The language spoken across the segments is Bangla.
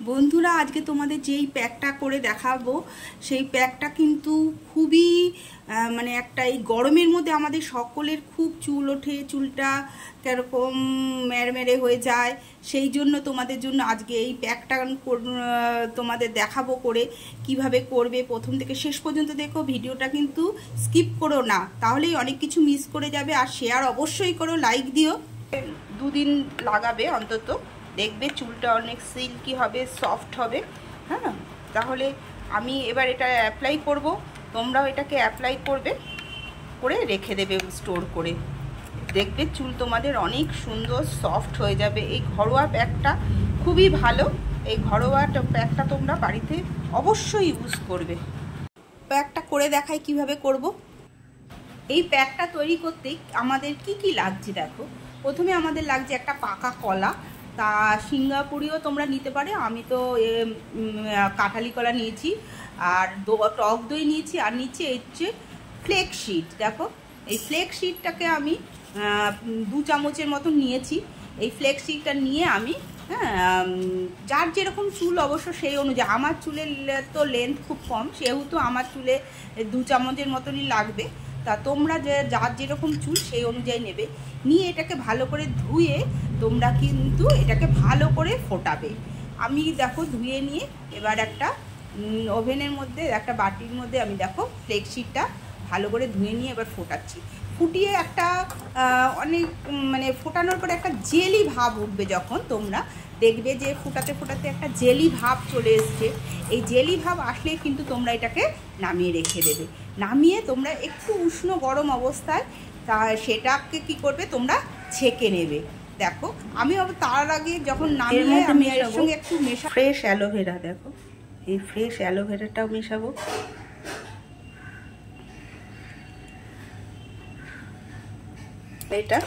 বন্ধুরা আজকে তোমাদের যেই প্যাকটা করে দেখাবো সেই প্যাকটা কিন্তু খুবই মানে একটা এই গরমের মধ্যে আমাদের সকলের খুব চুল ওঠে, চুলটা কিরকম মেরমেরে হয়ে যায়। সেই জন্য তোমাদের জন্য আজকে এই প্যাকটা তোমাদের দেখাবো করে কিভাবে করবে। প্রথম থেকে শেষ পর্যন্ত দেখো, ভিডিওটা কিন্তু স্কিপ করো না, তাহলেই অনেক কিছু মিস করে যাবে। আর শেয়ার অবশ্যই করো, লাইক দিও। দুদিন লাগাবে অন্তত, দেখবে চুলটা অনেক সিল্কি হবে, সফট হবে। হ্যাঁ, তাহলে আমি এবার এটা অ্যাপ্লাই করব, তোমরাও এটাকে অ্যাপ্লাই করবে, করে রেখে দেবে স্টোর করে। দেখবে চুল তোমাদের অনেক সুন্দর সফট হয়ে যাবে। এই ঘরোয়া প্যাকটা খুবই ভালো। এই ঘরোয়া প্যাকটা তোমরা বাড়িতে অবশ্যই ইউজ করবে। প্যাকটা করে দেখাই কিভাবে করব। এই প্যাকটা তৈরি করতে আমাদের কি কি লাগছে দেখো। প্রথমে আমাদের লাগছে একটা পাকা কলা, তা সিঙ্গাপুরিও তোমরা নিতে পারে। আমি তো কাঁঠালি কলা নিয়েছি, আর টক দই নিয়েছি, আর নিচে হচ্ছে ফ্লেক্সিড। দেখো এই ফ্লেক্সিডটাকে আমি 2 চামচের মতো নিয়েছি। এই ফ্লেক্সিডটা নিয়ে আমি যার যেরকম চুল অবশ্য সেই অনুযায়ী, আমার চুলের তো লেন্থ খুব কম, সেহেতু আমার চুলে 2 চামচের মতনই লাগবে। তা তোমরা যার যেরকম চুল সেই অনুযায়ী নেবে। নিয়ে এটাকে ভালো করে ধুয়ে তোমরা কিন্তু এটাকে ভালো করে ফোটাবে। আমি দেখো ধুয়ে নিয়ে এবার একটা ওভেনের মধ্যে, একটা বাটির মধ্যে আমি দেখো ফ্লেক্সিডটা ভালো করে ধুয়ে নিয়ে এবার ফোটাচ্ছি। ফুটিয়ে একটা অনেক মানে ফোটানোর পরে একটা জেলি ভাব উঠবে। যখন তোমরা দেখবে যে ফোটাতে ফোটাতে একটা জেলি ভাব চলে এসছে, এই জেলি ভাব আসলে কিন্তু তোমরা এটাকে নামিয়ে রেখে দেবে। নামিয়ে তোমরা একটু উষ্ণ গরম অবস্থায় তা সেটাকে কি করবে, তোমরা ছেঁকে নেবে। দেখো আমি তার আগে যখন নামিয়ে আমি এর সঙ্গে একটু মেশা ফ্রেশ অ্যালোভেরা, দেখো এই ফ্রেশ অ্যালোভেরাটাও মেশাবো। এটা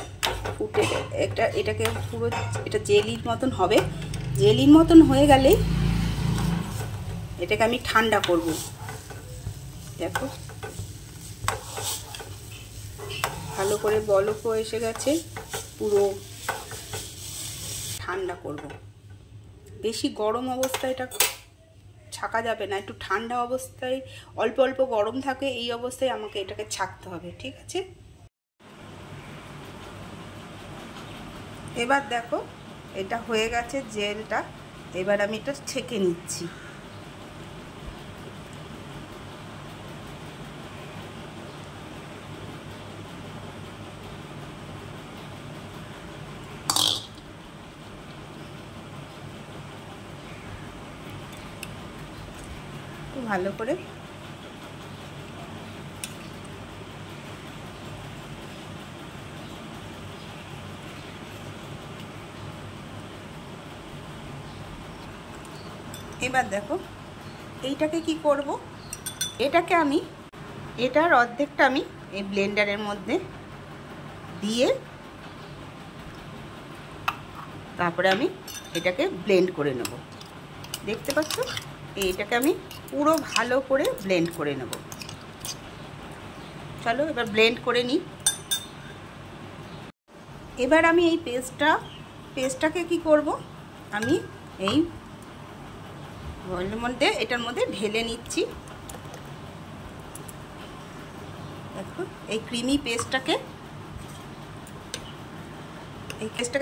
ফুটে এটাকে পুরো এটা জেলির মতন হবে। জেলির মতন হয়ে গেলে এটাকে আমি ঠান্ডা করব। দেখো ভালো করে বলকও এসে গেছে, পুরো ঠান্ডা করব। বেশি গরম অবস্থায় এটা ছাকা যাবে না, একটু ঠান্ডা অবস্থায় অল্প অল্প গরম থাকে, এই অবস্থায় আমাকে এটাকে ছাকতে হবে। ঠিক আছে, এবার দেখো এটা হয়ে গেছে জেলটা। এবার আমি এটা ছেঁকে নিচ্ছি। ভালো করে এবার দেখো এইটাকে কি করব, এটাকে আমি এটার অর্ধেকটা আমি এই ব্লেন্ডারের মধ্যে দিয়ে তারপরে আমি এটাকে ব্লেন্ড করে নেব। দেখতে পাচ্ছ, এইটাকে আমি পুরো ভালো করে ব্লেন্ড করে নেব। চলো এবার ব্লেন্ড করে নিই। এবার আমি এই পেস্টটাকে কি করব, আমি এই এটার মধ্যে ঢেলে নিচ্ছি। দেখো এই ক্রিমি পেস্টটাকে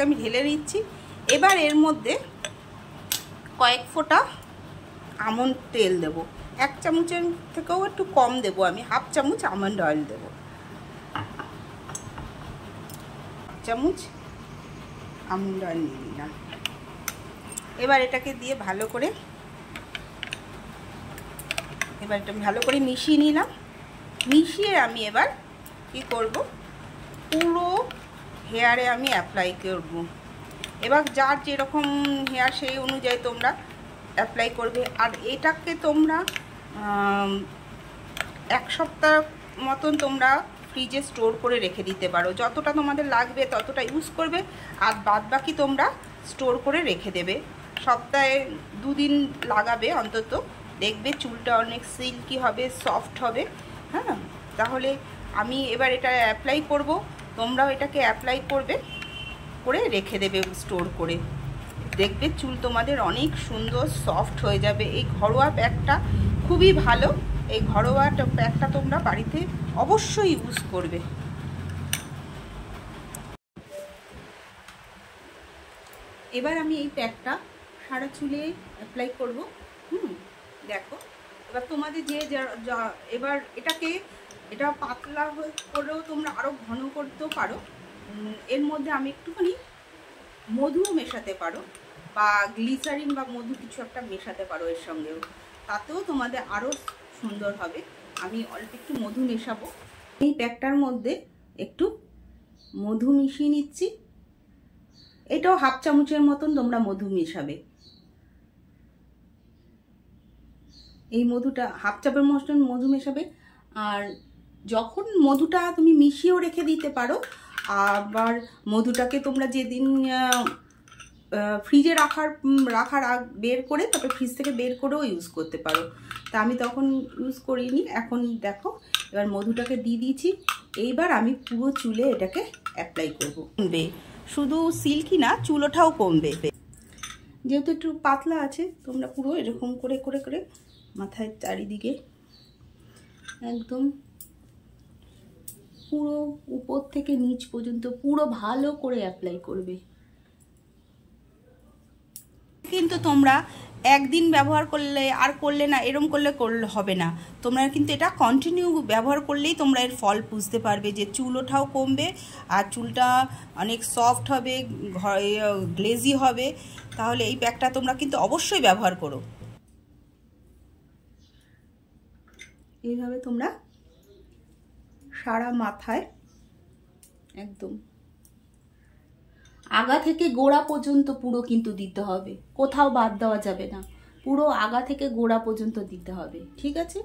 আমি ঢেলে নিচ্ছি। এবার এর মধ্যে কয়েক ফোঁটা আমন্ড তেল দেব। 1 চামচের থেকেও একটু কম দেব, আমি 1/2 চামচ আমন্ড অয়েল দেব। 1 চামচ আমন্ড অয়েল নিয়ে নিলাম। এবার এটাকে দিয়ে ভালো করে মিশিয়ে নিলাম। মিশিয়ে আমি এবার কি করব, পুরো হেয়ারে আমি অ্যাপ্লাই করব। এবার যার যেরকম হেয়ার সেই অনুযায়ী তোমরা অ্যাপ্লাই করবে। আর এটাকে তোমরা 1 সপ্তাহ মতন তোমরা ফ্রিজে স্টোর করে রেখে দিতে পারো। যতটা তোমাদের লাগবে ততটা ইউজ করবে, আর বাদ বাকি তোমরা স্টোর করে রেখে দেবে। সপ্তাহে 2 দিন লাগাবে অন্তত, দেখবে চুলটা অনেক সিল্কি হবে, সফট হবে। হ্যাঁ, তাহলে আমি এবার এটা অ্যাপ্লাই করব, তোমরাও এটাকে অ্যাপ্লাই করবে, করে রেখে দেবে স্টোর করে। দেখবে চুল তোমাদের অনেক সুন্দর সফট হয়ে যাবে। এই ঘরোয়া প্যাকটা খুবই ভালো। এই ঘরোয়া প্যাকটা তোমরা বাড়িতে অবশ্যই ইউজ করবে। এবার আমি এই প্যাকটা সারা চুলে অ্যাপ্লাই করব। দেখো এবার তোমাদের এবার এটা পাতলা করেও তোমরা আরও ঘন করতেও পারো। এর মধ্যে আমি একটুখানি মধুও মেশাতে পারো, বা গ্লিসারিন বা মধু কিছু একটা মেশাতে পারো এর সঙ্গেও, তাতেও তোমাদের আরও সুন্দর হবে। আমি অল্প একটু মধু মেশাবো। এই প্যাকটার মধ্যে একটু মধু মিশিয়ে নিচ্ছি। এটাও 1/2 চামচের মতন তোমরা মধু মেশাবে। এই মধুটা 1/2 চামচের মতন মধু মেশাবে। আর যখন মধুটা তুমি মিশিয়েও রেখে দিতে পারো, আবার মধুটাকে তোমরা যেদিন ফ্রিজে রাখার বের করে তারপরে ফ্রিজ থেকে বের করেও ইউজ করতে পারো। তা আমি তখন ইউজ করিনি। এখন দেখো এবার মধুটাকে দিয়ে দিয়েছি। এইবার আমি পুরো চুলে এটাকে অ্যাপ্লাই করবো। কমবে, শুধু সিল্কি না, চুল ওঠাও কমবে। যেহেতু একটু পাতলা আছে, তোমরা পুরো এরকম করে করে করে মাথায় চারিদিকে একদম পুরো উপর থেকে নিচ পর্যন্ত পুরো ভালো করে অ্যাপ্লাই করবে। কিন্তু তোমরা একদিন ব্যবহার করলে আর করলে না, এরম করলে হবে না। তোমরা কিন্তু এটা কন্টিনিউ ব্যবহার করলেই তোমরা এর ফল বুঝতে পারবে যে চুল ওঠাও কমবে আর চুলটা অনেক সফট হবে, গ্লেজি হবে। তাহলে এই প্যাকটা তোমরা কিন্তু অবশ্যই ব্যবহার করো। এইভাবে তোমরা সারা মাথায় একদম আগা থেকে গোড়া পর্যন্ত পুরো কিন্তু দিতে হবে, কোথাও বাদ দেওয়া যাবে না। পুরো আগা থেকে গোড়া পর্যন্ত দিতে হবে, ঠিক আছে?